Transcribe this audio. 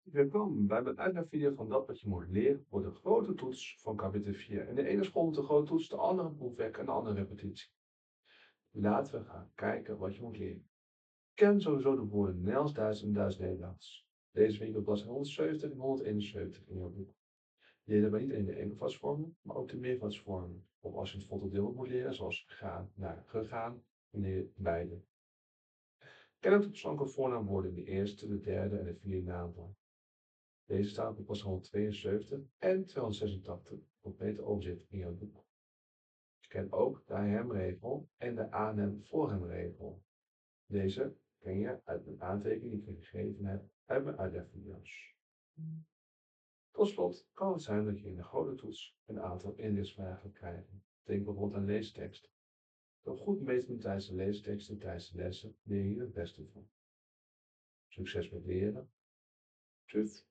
Welkom bij mijn uitlegvideo van dat wat je moet leren voor de grote toets van kapitel 4. In de ene school moet de grote toets, de andere proefwerk en de andere repetitie. Laten we gaan kijken wat je moet leren. Ken sowieso de woorden Nederlands, Duits en Duits-Nederlands. Deze vind je op bladzijde 170 en 171 in jouw boek. Leer daarbij niet alleen de enkelvoudsvormen, maar ook de meervoudsvormen. Of als je het voltooid moet leren, zoals gaan naar gegaan, leer je beide. Ken ook de persoonlijke voornaamwoorden in de eerste, de derde en de vierde naamwoord. Deze staan op bladzijde 172 en 286 op beter overzicht in jouw boek. Je kent ook de hem-regel en de aan-hem-voor-hem-regel. Deze ken je uit een aantekening die ik je gegeven heb uit mijn uitlegvideo's. Tot slot kan het zijn dat je in de grote toets een aantal inleesvragen krijgt. Denk bijvoorbeeld aan leestekst. Door goed mee te doen tijdens de leesteksten tijdens de lessen leer je het beste van. Succes met leren. Tjuf!